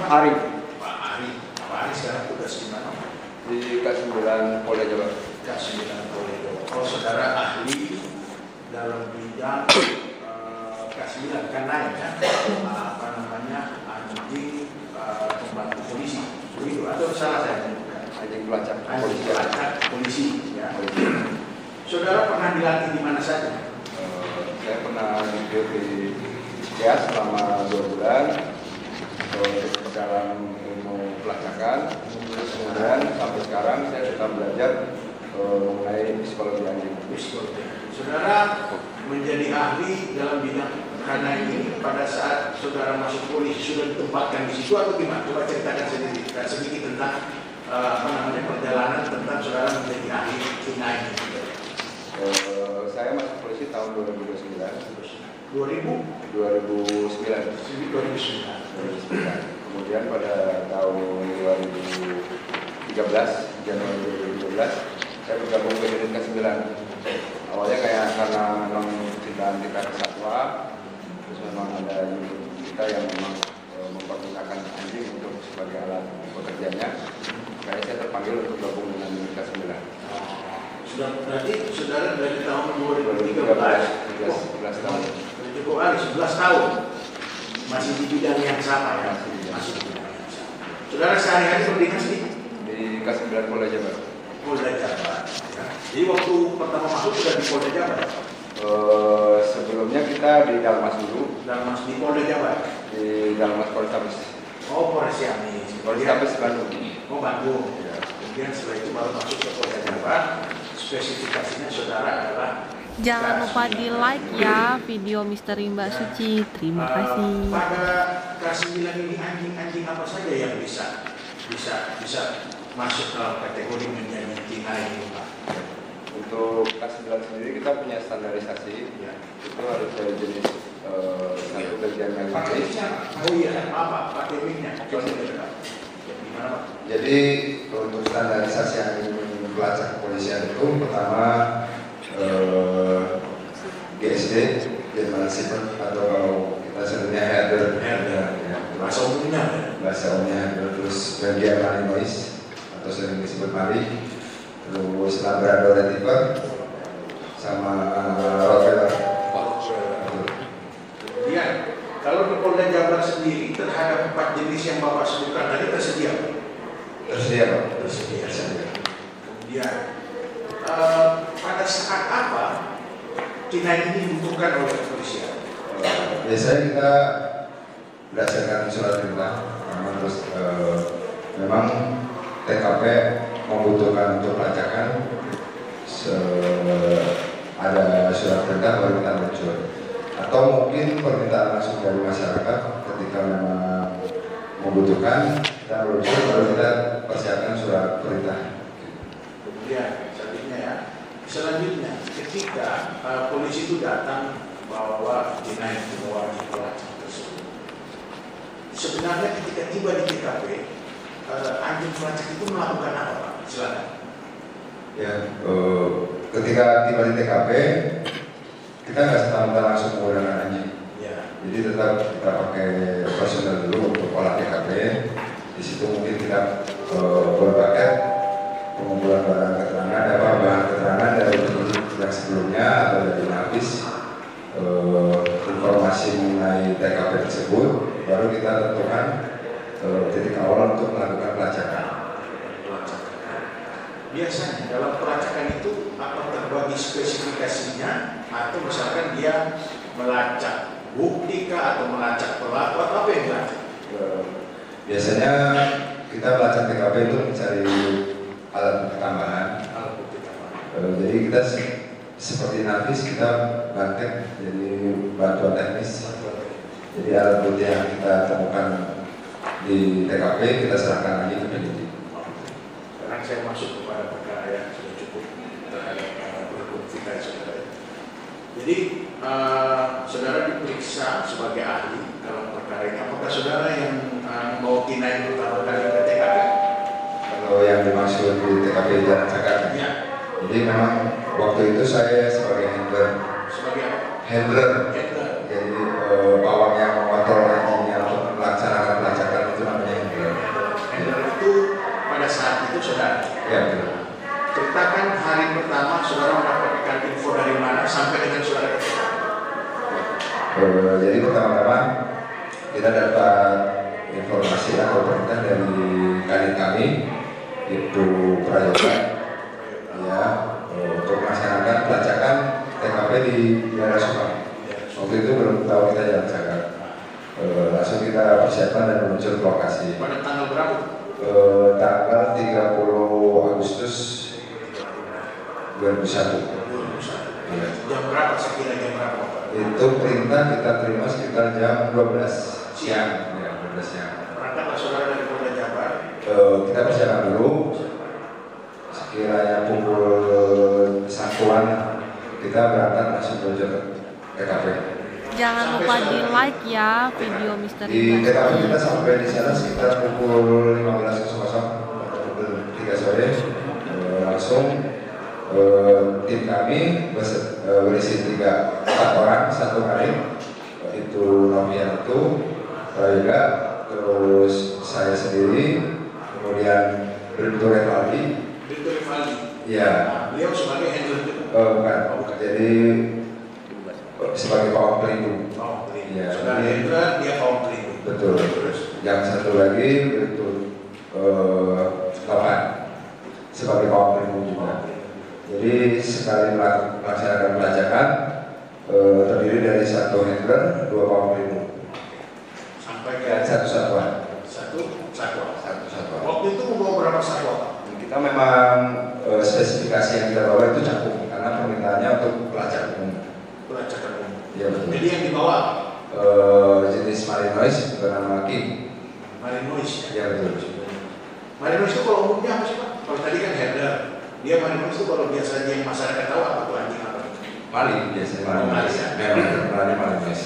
Ari. Pak Ari. Pak Ari sekarang tugas di mana? Di K9 Polda Jawa. K9 Polda Jawa. Oh, saudara ahli dalam bidang K9 kan naik kan? Apa namanya, anjing pembantu polisi. Begitu atau salah saya? Anjing pelacak Anjing polisi. pelacak polisi. Ya. Saudara pernah dilatih di mana saja? Saya pernah di IKEA selama 2 bulan dalam ilmu pelacakan. Kemudian sampai sekarang saya sudah belajar mengenai psikologi anjing. Saudara menjadi ahli dalam bidang karena ini pada saat saudara masuk polisi sudah ditempatkan di situ atau gimana? Coba ceritakan sedikit tentang perjalanan tentang saudara menjadi ahli K9. Saya masuk polisi tahun 2009. 2009. Kemudian pada tahun 2013, Januari 2013, saya bergabung ke unit K9. Awalnya karena memang cintaan kita ke satwa, terus memang ada unit kita yang memang mempergunakan anjing untuk sebagai alat bekerjanya. Makanya saya terpanggil untuk gabung dengan unit K9. Sudah berarti saudara dari tahun 2013, 11 tahun. cukup kali 11 tahun masih di bidang yang sama ya, masih di bidang yang sama. Saudara sehari-hari berdinas di K9 Polda Jawa. Polda Jawa. Ya. Jadi waktu pertama masuk sudah di Polda Jawa. Sebelumnya kita di Dalmas dulu. Dalmas di Polda Jawa. Di Dalmas Polrestabes. Oh, Polrestabes. Polrestabes Bandung. Oh, Bandung. Ya. Kemudian setelah itu baru masuk ke Polda Jawa. Spesifikasinya saudara adalah jangan lupa di like ya video misteri Mbak Suci. Terima kasih. Pada K9 ini anjing-anjing apa saja yang bisa masuk dalam kategori menjadi K9 ini, Pak? Untuk K9 sendiri kita punya standarisasi ya. Itu harus dari jenis satu bagian yang oh iya, apa pakai mic-nya? Gimana, Pak? Jadi untuk standarisasi anjing pelacak kepolisian itu pertama GSD, German Shepherd atau kalau kita sebutnya Herder, ya, bahasa umumnya, terus Belgian Malinois atau sering disebut Mali, terus Labrador Retriever, sama Rottweiler. Kemudian kalau di Polda Jabar sendiri terhadap 4 jenis yang Bapak sebutkan tadi tersedia? Tersedia. Kemudian pada saat apa K9 ini dibutuhkan oleh kepolisian? Biasanya kita berdasarkan surat perintah, terus memang TKP membutuhkan untuk pelacakan, ada surat perintah baru kita muncul, atau mungkin permintaan langsung dari masyarakat ketika memang membutuhkan dan muncul baru kita persiapkan surat perintah. Kemudian selanjutnya ketika polisi itu datang bawa K9 dibawa di pelacak tersebut, sebenarnya ketika tiba di TKP anjing pelacak itu melakukan apa, Pak? Silakan. Ya, ketika tiba di TKP kita nggak serta-merta langsung menggunakan anjing. Ya. Jadi tetap kita pakai personel dulu untuk olah TKP. Di situ mungkin kita berpaket pengumpulan barang keterangan, bahan keterangan dari penyidik yang sebelumnya atau dari Nafis, informasi mengenai TKP tersebut, baru kita tentukan titik awal untuk melakukan pelacakan. Biasanya dalam pelacakan itu apa terbagi spesifikasinya, atau misalkan dia melacak bukti kah atau melacak pelaku, atau apa yang dilacak? Biasanya kita melacak TKP itu mencari alat bukti tambahan. Jadi kita seperti Nafis, kita bantek jadi bantuan teknis. Jadi alat bukti yang kita temukan di TKP kita serahkan lagi ke penyidik. Sekarang saya masuk kepada perkara yang sudah cukup terhadap berhukum kita, saudara. Jadi saudara diperiksa sebagai ahli dalam perkara ini. Apakah saudara yang membawa K9 pertama kali ke TKP? Kalau yang dimaksud di TKP Jalan Jakarta. Ya. Jadi memang waktu itu saya sebagai handler. Sebagai apa? Handler. Handler. Jadi pawang yang mengontrol anjingnya untuk melaksanakan pelacakan itu namanya handler. hari pertama saudara mendapatkan info dari mana sampai dengan saudara ketemu? Jadi pertama-tama kita dapat informasi atau perintah dari kanit kami, itu Prayoga, ya, untuk melaksanakan pelacakan TKP di daerah Subang. Waktu itu belum tahu kita jalan cagar. Langsung kita persiapan dan menuju ke lokasi. Pada tanggal berapa? Tanggal 30 Agustus 2001. Ya. Jam berapa sekira jam berapa? Itu perintah kita terima sekitar jam 12 siang. Ya, 12 siang. Berangkatlah saudara dari Polda Jabar. Kita persiapan dulu. Sekiranya pukul 1-an kita berangkat langsung menuju ke TKP. Jangan lupa di like ya video Mr. Di Rimba. TKP kita sampai di sana sekitar pukul 15.00 atau pukul 3 sore. Langsung tim kami berisi 4 orang, 1 kali, itu Novianto, Prayoga, terus saya sendiri, kemudian Bribtu Rivaldi. Bribtu Rivaldi. Iya. Beliau sebagai handler itu. Bukan. Jadi sebagai pawang pelindung. Pawang pelindung. Iya. Saudara handler, dia pawang pelindung. Betul. Yang satu lagi Bribtu Lapan sebagai pawang pelindung juga. Jadi sekali melaksanakan pelacakan terdiri dari 1 handler, 2 pawang pelindung sampai dan 1 satuan. Satu satuan. Waktu itu membawa berapa satuan? kita memang spesifikasi yang kita bawa itu cakung karena permintaannya untuk pelacak umum. Pelacakan umum. Iya betul. Jadi yang dibawa jenis Marinois bernama King. Marinois. Iya betul. Marinois itu kalau umumnya apa sih Pak? Kalau tadi kan handler. Dia Marinois itu kalau biasanya yang masyarakat tahu apa tuh anjing apa? Mali biasanya Marinois. Memang terkenalnya Marinois.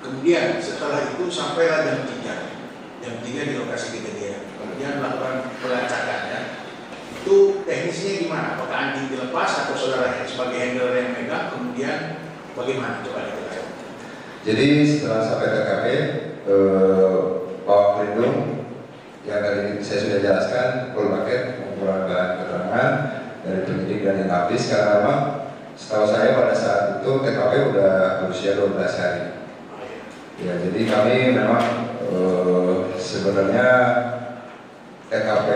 Kemudian setelah itu sampailah jam 3. Jam 3 di lokasi kejadian. Kemudian melakukan pelacakan ya. Itu teknisnya gimana? Apakah anjing dilepas atau saudara sebagai handler yang megang? Kemudian bagaimana? Coba dijelaskan. Jadi setelah sampai TKP, pawang pelindung yang tadi saya sudah jelaskan, full paket mengumpulkan bahan keterangan dari penyidik dan inavis karena memang setahu saya pada saat itu TKP udah berusia 12 hari. Ya, jadi kami memang sebenarnya TKP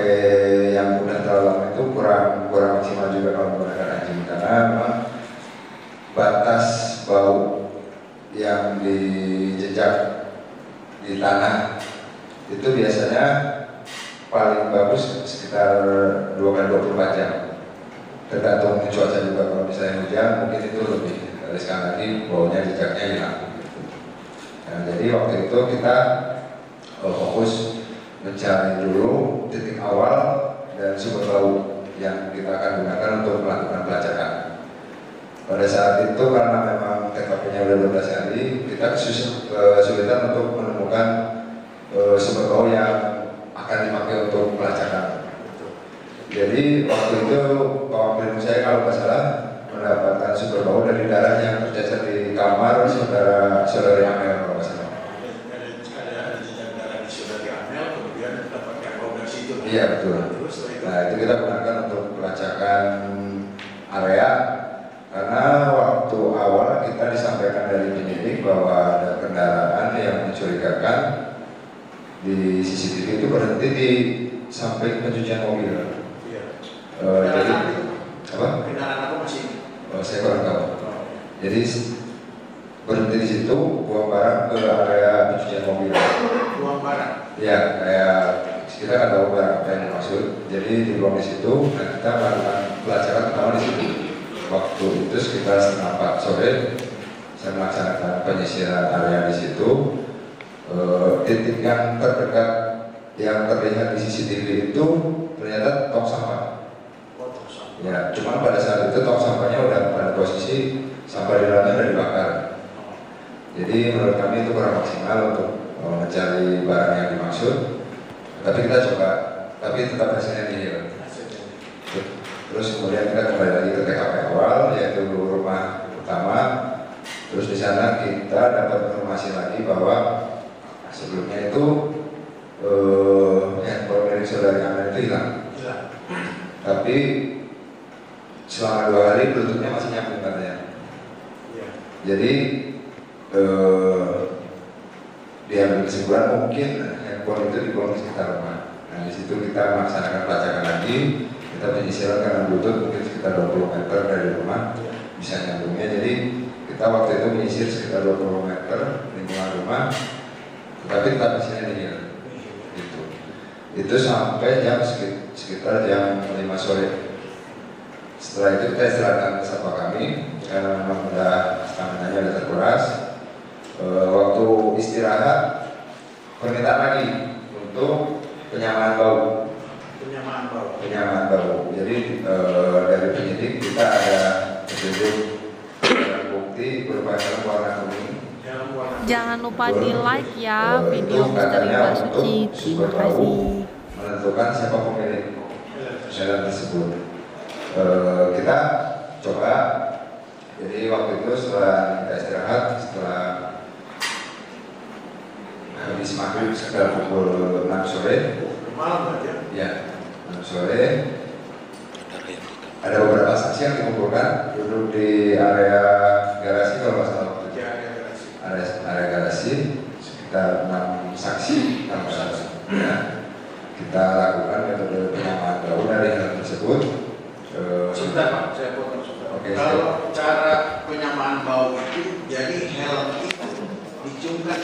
yang udah terlalu lama itu kurang maksimal juga kalau menggunakan anjing karena memang batas bau yang dijejak di tanah itu biasanya paling bagus sekitar 2 kali 24 jam. Tergantung cuaca juga, kalau misalnya hujan mungkin itu lebih dari sekali lagi baunya jejaknya hilang. Nah, jadi waktu itu kita fokus mencari dulu titik awal dan sumber bau yang kita akan gunakan untuk melakukan pelacakan. Pada saat itu karena memang TKP-nya udah 12 hari, kita kesulitan untuk menemukan sumber bau yang akan dipakai untuk pelacakan. Jadi waktu itu pawang pelindung saya kalau nggak salah mendapatkan sumber bau dari darah yang tercecer di kamar saudari Amel kalau nggak salah. Ada jejak darah di saudari Amel, kemudian mendapatkan bau dari situ. Iya betul. Nah itu kita gunakan untuk pelacakan area karena waktu awal kita disampaikan dari penyidik bahwa ada kendaraan yang mencurigakan di CCTV itu berhenti di samping pencucian mobil. Jadi apa? Kendaraan apa masih? Saya kurang tahu. Jadi berhenti di situ, buang barang ke area pencucian mobil. Buang barang? Ya, kayak kita kan tahu barang apa yang dimaksud. Jadi dibuang di situ, dan kita melakukan pelacakan pertama di situ. Waktu itu sekitar 3:30 sore, saya melaksanakan penyisiran area di situ. Titik yang terdekat yang terlihat di CCTV itu ternyata tong sampah. Ya, cuma pada saat itu tong sampahnya udah pada posisi sampah di dalamnya udah dibakar. Jadi menurut kami itu kurang maksimal untuk mencari barang yang dimaksud. Tapi kita coba, tapi tetap hasilnya nihil. Terus kemudian kita kembali lagi ke TKP awal, yaitu rumah utama. Terus di sana kita dapat informasi lagi bahwa sebelumnya itu handphone milik saudari Amel itu hilang. Tapi tadi bluetoothnya masih nyambung katanya. Ya. Jadi diambil kesimpulan mungkin handphone itu dibuang di sekitar rumah. Nah di situ kita melaksanakan pelacakan lagi, kita penyisiran karena bluetooth mungkin sekitar 20 meter dari rumah bisa nyambungnya. Jadi kita waktu itu menyisir sekitar 20 meter lingkungan rumah, tetapi tetap di sini nihil. Gitu. Itu sampai jam sekitar jam 5 sore. Setelah itu kita istirahatkan ke satwa kami karena memang udah stamina-nya udah terkuras. Waktu istirahat permintaan lagi untuk penyamaan bau. Penyamaan bau. Jadi dari penyidik kita ada petunjuk bukti berupa helm warna kuning. Jangan lupa di like ya video Misteri Mbak Suci. Terima kasih. Menentukan siapa pemilik helm tersebut. Kita coba. Jadi waktu itu setelah kita istirahat, setelah habis maghrib sekitar pukul 6 sore. Malam aja. Ya, 6 sore. Ada beberapa saksi yang dikumpulkan duduk di area garasi kalau nggak salah. Area garasi sekitar 6 saksi ya. Kita lakukan metode penyamaan bau dari hal tersebut. Sebentar Pak, saya potong sebentar. Oke, kalau cara penyamaan bau itu, jadi helm itu diciumkan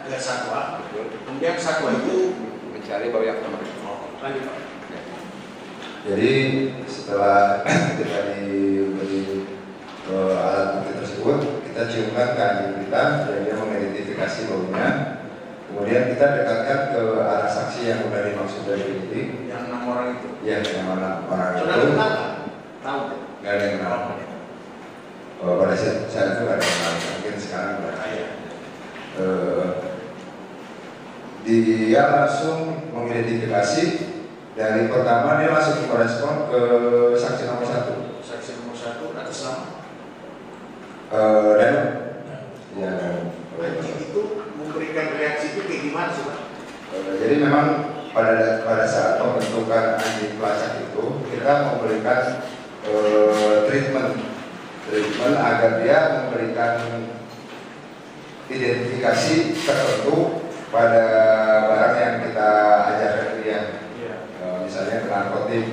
ke satwa, kemudian satwa itu mencari bau yang teman. lanjut Pak. Jadi setelah kita diberi alat bukti tersebut, kita ciumkan ke anjing kita, dan dia mengidentifikasi baunya. Kemudian kita dekatkan ke arah saksi yang sudah dimaksud dari penyidik. Yang 6 orang itu. Ya, yang mana orang Sudah itu? kenal kan? Tahu. Nggak ada yang kenal. Pada saat itu nggak ada yang kenal. Mungkin sekarang udah. Dia langsung mengidentifikasi. Dari pertama dia langsung merespon ke saksi nomor 1. Saksi nomor 1 atas nama. Dan ya, Anjing itu memberikan reaksi itu kayak gimana sih Pak? jadi memang pada saat pembentukan anjing pelacak itu kita memberikan treatment agar dia memberikan identifikasi tertentu pada barang yang kita ajarkan ke dia. Misalnya ke narkotik,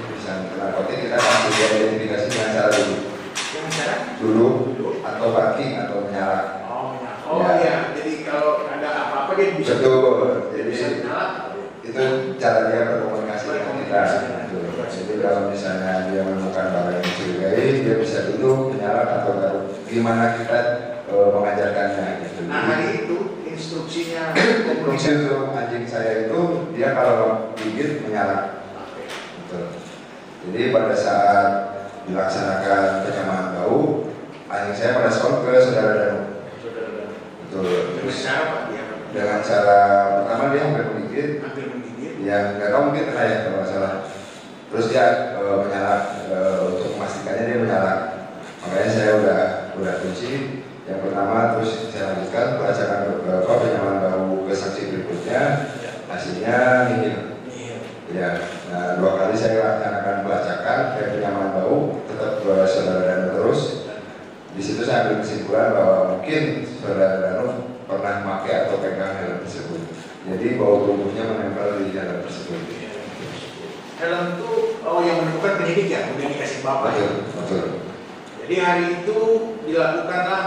kita kasih dia identifikasi dengan cara duduk atau parking atau menyala. Oh ya, jadi kalau ada apa-apa dia bisa. Betul. Jadi bisa menyala. itu cara dia berkomunikasi dengan kita. Jadi kalau misalnya dia menemukan barang yang mencurigai, dia bisa duduk, menyala atau taruh. Gimana kita mengajarkannya gitu. Nah hari itu instruksinya Instruksi untuk anjing saya itu dia kalau gigit menyala. Betul. Jadi pada saat dilaksanakan penyamaan bau, anjing saya merespon ke saudara Danu. Betul. Dengan cara pertama dia hampir menggigit, yang nggak tahu mungkin kena ya kalau nggak salah. Terus dia menyala, untuk memastikannya dia menyala. Makanya saya udah kunci. Yang pertama terus saya lanjutkan pelacakan penyamaan bau ke saksi berikutnya, hasilnya nihil. Ya, nah 2 kali saya laksanakan pelacakan dan penyamaan bau tetap ke saudara Danu terus. Di situ saya ambil kesimpulan bahwa mungkin saudara Danu pernah memakai atau pegang helm tersebut. Jadi bau tubuhnya menempel di helm tersebut. Helm itu yang menentukan penyidik ya, kemudian dikasih bapak. Betul. Jadi hari itu dilakukanlah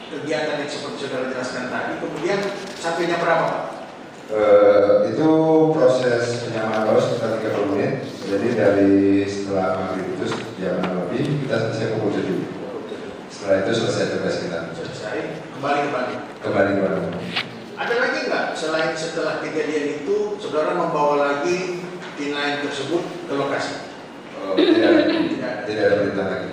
kegiatan yang seperti saudara jelaskan tadi. Kemudian sampainya berapa Pak? Itu proses penyamaan bau sekitar 30 menit. Jadi dari setelah maghrib itu jam 6 lebih kita selesai pukul 7. Setelah itu selesai tugas kita. Selesai, kembali ke Bandung. Kembali ke Bandung. Ada lagi nggak selain setelah kejadian itu saudara membawa lagi T9 tersebut ke lokasi? Tidak ada perintah lagi.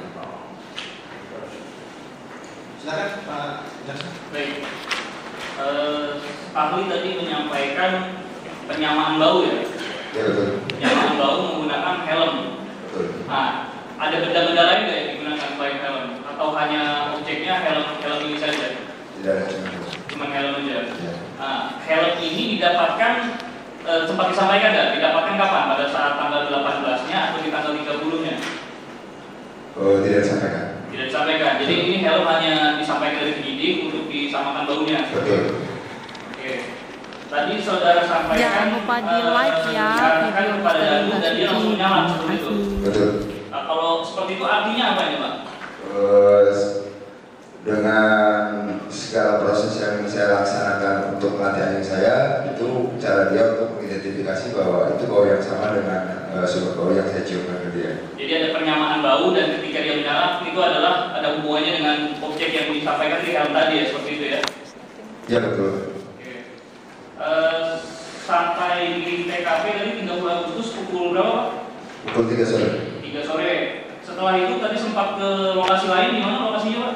Silakan Pak Jaksa. Baik. Pak Hui tadi menyampaikan penyamaan bau ya. Ya betul. Penyamaan bau menggunakan helm. Betul. Nah, ada benda-benda lain nggak yang digunakan selain helm? Atau hanya objeknya helm ini saja? Tidak ada Cuma helm aja. Ya. Nah, helm ini didapatkan sempat disampaikan nggak? Didapatkan kapan? Pada saat tanggal 18-nya atau di tanggal 30-nya? Tidak disampaikan. Tidak disampaikan. Jadi ini helm hanya disampaikan dari penyidik untuk disamakan baunya. Betul. Oke. Tadi saudara sampaikan. Jangan lupa di like ya video kepada Misteri Dagu dan dia Basuki. langsung nyala Terima seperti itu. kasih. Betul. Nah, kalau seperti itu artinya apa ini, Pak? Dengan segala proses yang saya laksanakan untuk melatih anjing saya, itu cara dia untuk mengidentifikasi bahwa itu bau yang sama dengan sumber bau yang saya ciumkan ke dia. Jadi ada penyamaan bau dan ketika dia menyala itu adalah ada hubungannya dengan objek yang disampaikan di helm tadi ya, seperti itu ya? Ya betul. Oke. Sampai di TKP tadi 30 Agustus pukul berapa? Pukul 3 sore. 3 sore. Setelah itu tadi sempat ke lokasi lain, di mana lokasinya, Pak?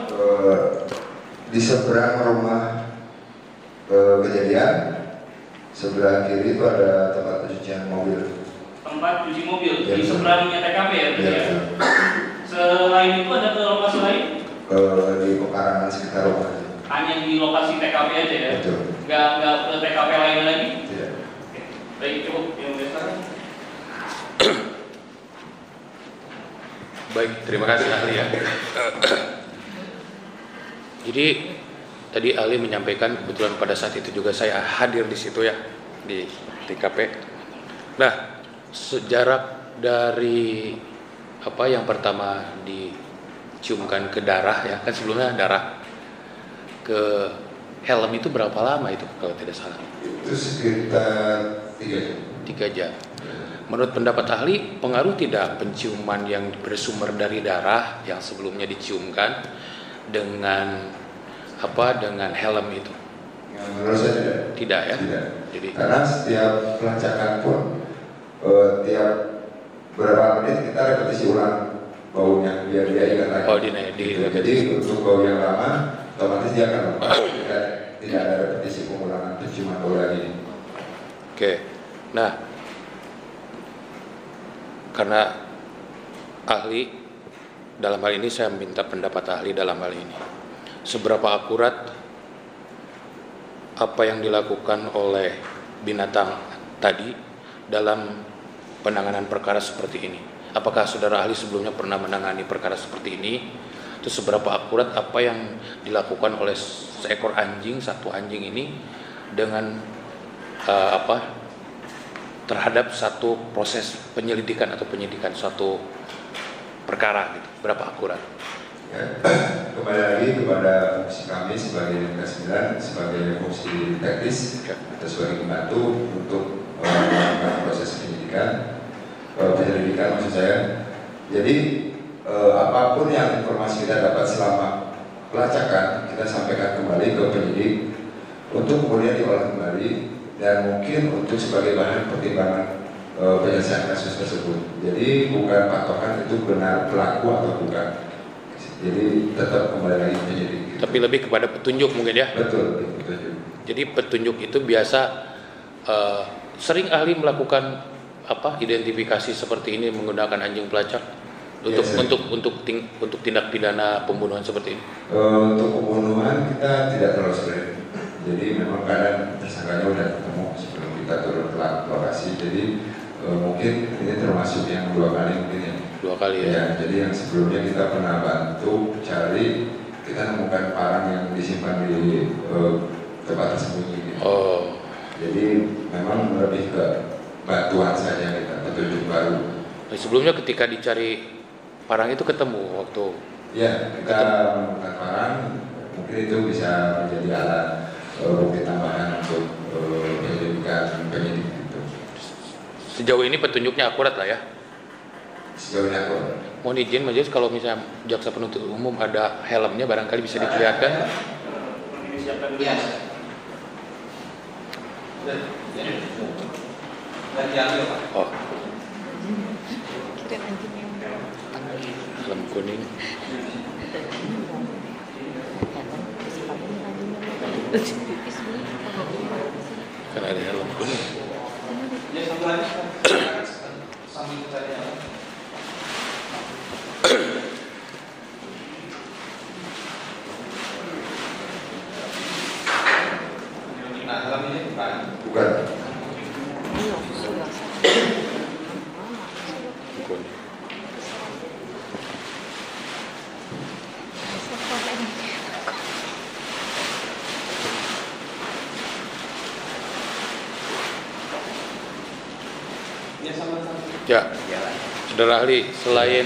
Di seberang rumah kejadian, sebelah kiri itu ada tempat pencucian mobil. Tempat cuci mobil Ya, di seberangnya TKP ya, berarti Ya, ya? betul. Selain itu ada ke lokasi lain? Di pekarangan sekitar rumah. Hanya di lokasi TKP aja ya? Betul. Nggak ke TKP lain lagi? Tidak. Oke. Baik, cukup yang besar. Baik, terima kasih ahli ya. Jadi tadi ahli menyampaikan, kebetulan pada saat itu juga saya hadir di situ ya, di TKP. Nah, sejarak dari apa yang pertama diciumkan ke darah ya, kan sebelumnya darah ke helm itu berapa lama itu kalau tidak salah? Itu sekitar 3 jam. 3 jam. Menurut pendapat ahli, pengaruh tidak penciuman yang bersumber dari darah yang sebelumnya diciumkan dengan dengan helm itu? Ya, menurut saya tidak. Tidak ya? Tidak. Jadi Karena setiap pelacakan pun tiap berapa menit kita repetisi ulang baunya biar dia ingat lagi. Oh, Jadi untuk bau yang lama otomatis dia akan lupa. Tidak ada repetisi pengulangan penciuman bau lagi. Oke. Nah, karena ahli dalam hal ini, saya minta pendapat ahli dalam hal ini. Seberapa akurat apa yang dilakukan oleh binatang tadi dalam penanganan perkara seperti ini? Apakah saudara ahli sebelumnya pernah menangani perkara seperti ini? Terus seberapa akurat apa yang dilakukan oleh seekor anjing, satu anjing ini dengan terhadap satu proses penyelidikan atau penyidikan suatu perkara gitu, berapa akurat? Ya, kembali lagi kepada fungsi kami sebagai Dinas 9 sebagai fungsi teknis atau sebagai pembantu untuk melakukan proses penyelidikan maksud saya. Jadi apapun yang informasi kita dapat selama pelacakan kita sampaikan kembali ke penyidik untuk kemudian diolah kembali dan mungkin untuk sebagai bahan pertimbangan penyelesaian kasus tersebut. Jadi bukan patokan itu benar pelaku atau bukan. Jadi tetap kembali lagi penyidik. Tapi lebih kepada petunjuk mungkin ya? Betul, petunjuk. Jadi petunjuk itu biasa sering ahli melakukan identifikasi seperti ini menggunakan anjing pelacak untuk tindak pidana pembunuhan seperti ini. Untuk pembunuhan kita tidak terlalu sering. Jadi memang kadang tersangkanya udah ketemu sebelum kita turun ke lokasi. Jadi mungkin ini termasuk yang 2 kali mungkin ya. 2 kali ya. Ya, jadi yang sebelumnya kita pernah bantu cari, kita nemukan parang yang disimpan di tempat tersembunyi. Gitu. Oh. Jadi memang lebih ke bantuan saja kita, petunjuk baru. Nah, sebelumnya ketika dicari parang itu ketemu waktu? Ya, kita menemukan parang, mungkin itu bisa menjadi alat bukti tambahan untuk penyelidikan penyidik itu. Sejauh ini petunjuknya akurat lah ya? Sejauh ini akurat. Mohon izin majelis, kalau misalnya jaksa penuntut umum ada helmnya barangkali bisa diperlihatkan. Ini siapkan dulu. Oh. Helm kuning. Kan ada helm kuning. Nah, helm ini bukan. Bukan. Kuning. Ya, saudara ahli, selain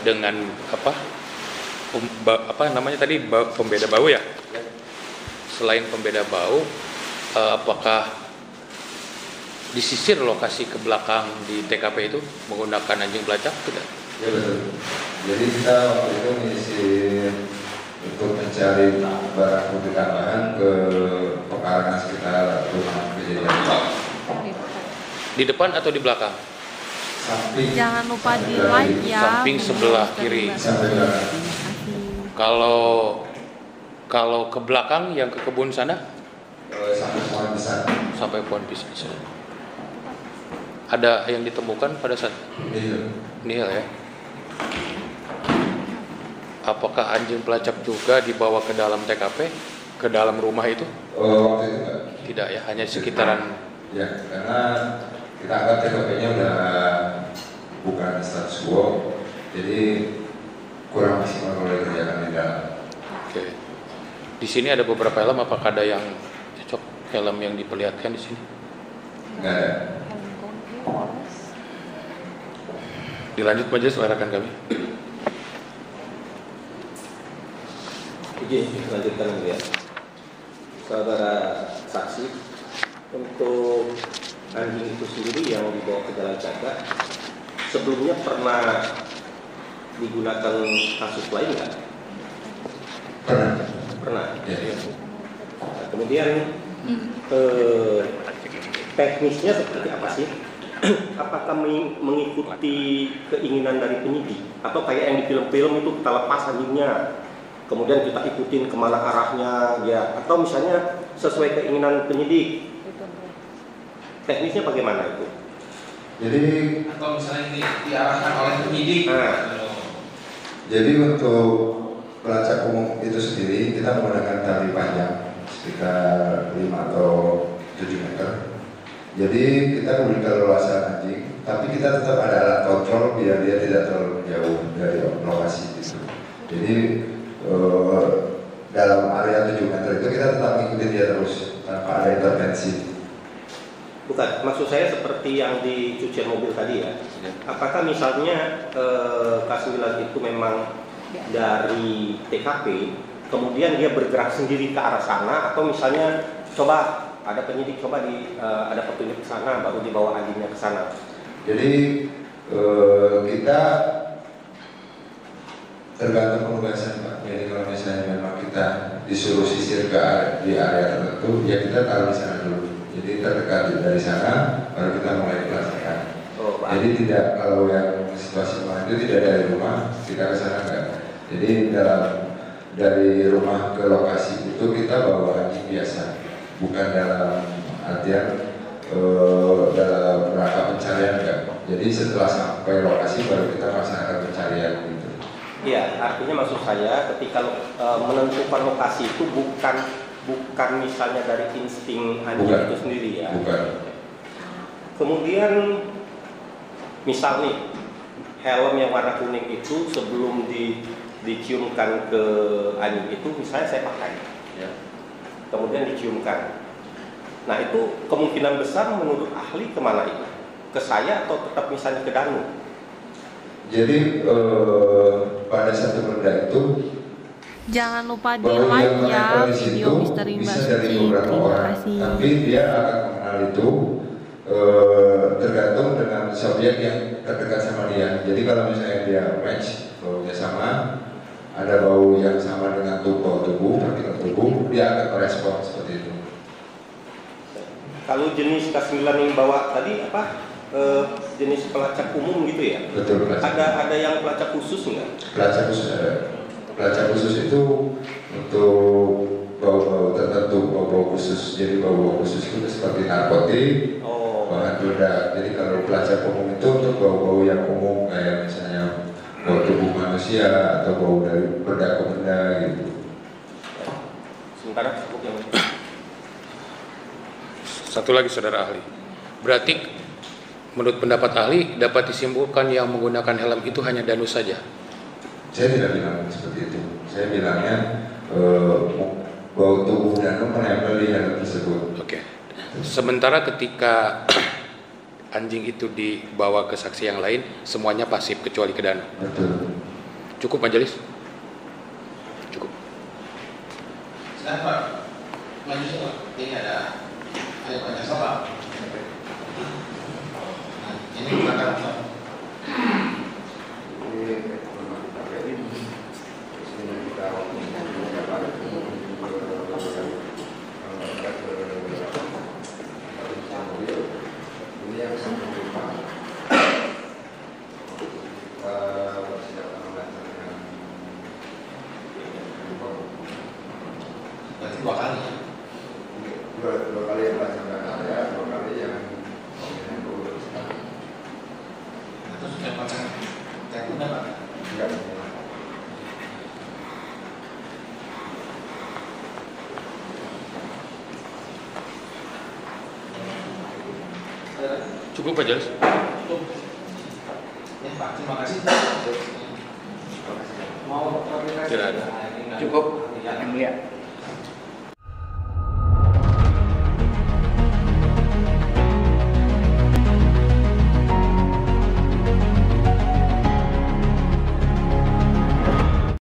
dengan apa namanya tadi pembeda bau ya? Selain pembeda bau, apakah disisir lokasi ke belakang di TKP itu menggunakan anjing pelacak? Tidak. Ya betul. Jadi kita waktu itu mengisi untuk mencari barang bukti tambahan ke pekarangan sekitar rumah kejadian. Di depan atau di belakang? Samping. Jangan lupa di like ya. Samping sebelah kiri. Sampai belakang. Kalau ke belakang yang ke kebun sana? Sampai pohon besar. Sampai pohon pisang. Ada yang ditemukan pada saat nihil ya? Apakah anjing pelacak juga dibawa ke dalam TKP, ke dalam rumah itu? Waktu itu enggak. Tidak ya, hanya sekitaran. Ya, karena kita anggap TKP-nya udah bukan status quo, jadi kurang maksimal kalau dikerjakan di dalam. Oke. Di sini ada beberapa helm, apakah ada yang cocok helm yang diperlihatkan di sini? Enggak ada. Dilanjut majelis, silakan kami. Oke, lanjutkan ya. Saudara saksi, untuk anjing itu sendiri yang dibawa ke jalan jaga, sebelumnya pernah digunakan kasus lain nggak? Pernah. Ya. Nah, kemudian teknisnya seperti apa sih? Apakah mengikuti keinginan dari penyidik atau kayak yang di film-film itu kita lepas anjingnya, kemudian kita ikutin kemana arahnya ya, atau misalnya sesuai keinginan penyidik? Teknisnya bagaimana itu? Jadi atau misalnya ini diarahkan oleh penyidik. Jadi untuk pelacak umum itu sendiri kita menggunakan tali panjang sekitar 5 atau 7 meter. Jadi kita memberikan leluasan anjing, tapi kita tetap ada alat kontrol biar dia tidak terlalu jauh dari lokasi itu. Jadi dalam area 7 meter itu kita tetap mengikuti dia terus tanpa ada intervensi. Bukan, maksud saya seperti yang di cucian mobil tadi ya. Apakah misalnya K9 itu memang dari TKP, kemudian dia bergerak sendiri ke arah sana, atau misalnya coba ada penyidik ada petunjuk ke sana, baru dibawa anjingnya ke sana? Jadi kita tergantung penugasan Pak. Jadi kalau misalnya memang kita disuruh sisir di area tertentu, ya kita taruh di sana dulu. Jadi terdekat dari sana, baru kita mulai pelacakan. Jadi tidak, kalau yang situasi kemarin itu tidak dari rumah, kita ke sana enggak. Jadi dari rumah ke lokasi itu kita bawa anjing biasa, bukan dalam artian dalam rangka pencarian enggak. Jadi setelah sampai lokasi baru kita melaksanakan pencarian gitu. Iya, artinya maksud saya ketika menentukan lokasi itu bukan misalnya dari insting anjing itu sendiri ya. Bukan. Kemudian misal nih helm yang warna kuning itu sebelum diciumkan ke anjing itu, misalnya saya pakai, ya. Kemudian diciumkan. Nah itu kemungkinan besar menurut ahli kemana itu? Ke saya atau tetap misalnya ke Danu? Jadi pada satu benda itu jangan lupa di like ya video Misteri Mbak Suci. Terima kasih. Tapi dia akan mengenal itu tergantung dengan subjek yang terdekat sama dia. Jadi kalau misalnya dia match, baunya sama, ada bau yang sama dengan bau tubuh, partikel tubuh, dia akan merespon seperti itu. Kalau jenis K9 yang bawa tadi apa? Jenis pelacak umum gitu ya? Betul, pelacak. Ada yang pelacak khusus nggak? Pelacak khusus ada. Pelacak khusus itu untuk bau-bau tertentu, bau-bau khusus. Jadi bau-bau khusus itu seperti narkotik, bahan peledak. Jadi kalau pelacak umum itu untuk bau-bau yang umum, kayak misalnya bau tubuh manusia atau bau dari benda ke benda gitu. Sementara cukup yang satu lagi saudara ahli. Berarti menurut pendapat ahli dapat disimpulkan yang menggunakan helm itu hanya Danus saja? Saya tidak bilang seperti itu. Saya bilangnya bau tubuh Danu menempel di helm tersebut. Oke. Sementara ketika anjing itu dibawa ke saksi yang lain, semuanya pasif kecuali ke Danu. Betul. Cukup majelis? Cukup. Silakan Pak. Lanjut Pak. Ini ada banyak soal. Nah, ini silakan Pak. Dua kali yang melaksanakan area, 2 kali yang terus yang pasang tekun apa? Enggak. Cukup majelis? Cukup. Ya Pak, terima kasih. Tidak ada. Cukup, yang mulia.